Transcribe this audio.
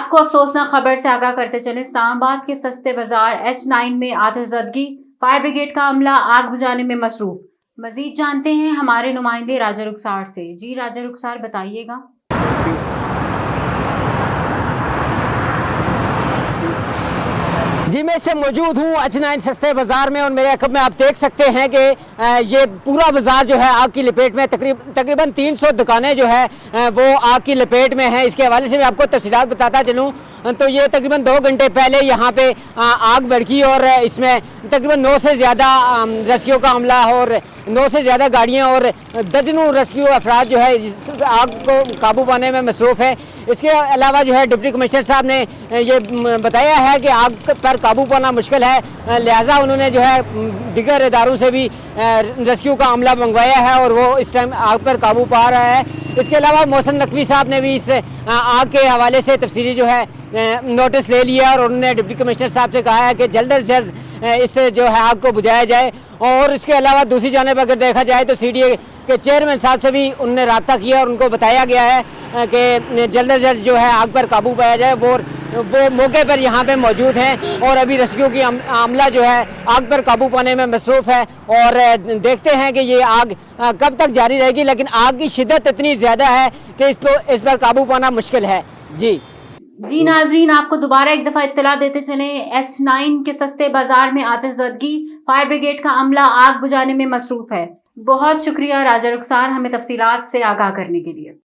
आपको अफसोसनाक खबर से आगाह करते चले, इस्लामाबाद के सस्ते बाजार H9 में आतिशबाजी, फायर ब्रिगेड का अमला आग बुझाने में मसरूफ। मजीद जानते हैं हमारे नुमाइंदे राजा रुखसार से। जी राजा रुखसार, बताइएगा। जी, मैं इस समय मौजूद हूँ H9 सस्ते बाज़ार में और मेरे अकब में आप देख सकते हैं कि ये पूरा बाज़ार जो है आग की लपेट में, तकरीबन 300 दुकानें जो है वो आग की लपेट में हैं। इसके हवाले से मैं आपको तफसीलात बताता चलूँ तो ये तकरीबन 2 घंटे पहले यहाँ पे आग भड़की और इसमें तकरीबन 9 से ज़्यादा रेस्क्यू का अमला और 9 से ज़्यादा गाड़ियाँ और दर्जनों रेस्क्यू अफराद जो है इस आग को काबू पाने में मसरूफ़ है। इसके अलावा जो है डिप्टी कमिश्नर साहब ने ये बताया है कि आग पर काबू पाना मुश्किल है, लिहाजा उन्होंने जो है दीगर इदारों से भी रेस्क्यू का अमला मंगवाया है और वो इस टाइम आग पर काबू पा रहा है। इसके अलावा मोहसिन नकवी साहब ने भी इस आग के हवाले से तफसीली जो है नोटिस ले लिया और उन्होंने डिप्टी कमिश्नर साहब से कहा है कि जल्द से जल्द इस जो है आग को बुझाया जाए। और इसके अलावा दूसरी जानिब अगर देखा जाए तो CDA के चेयरमैन साहब से भी उन्होंने रब्ता किया और उनको बताया गया है कि जल्द से जल्द जो है आग पर काबू पाया जाए। वो मौके पर यहाँ पे मौजूद हैं और अभी रेस्क्यू की अमला जो है आग पर काबू पाने में मसरूफ़ है और देखते हैं कि ये आग कब तक जारी रहेगी, लेकिन आग की शिद्दत इतनी ज़्यादा है कि इस पर काबू पाना मुश्किल है। जी नाजरीन, आपको दोबारा एक दफा इत्तला देते चले, H9 के सस्ते बाजार में आतिशबाजी, फायर ब्रिगेड का अमला आग बुझाने में मसरूफ है। बहुत शुक्रिया राजा रुखसार, हमें तफसीलात से आगाह करने के लिए।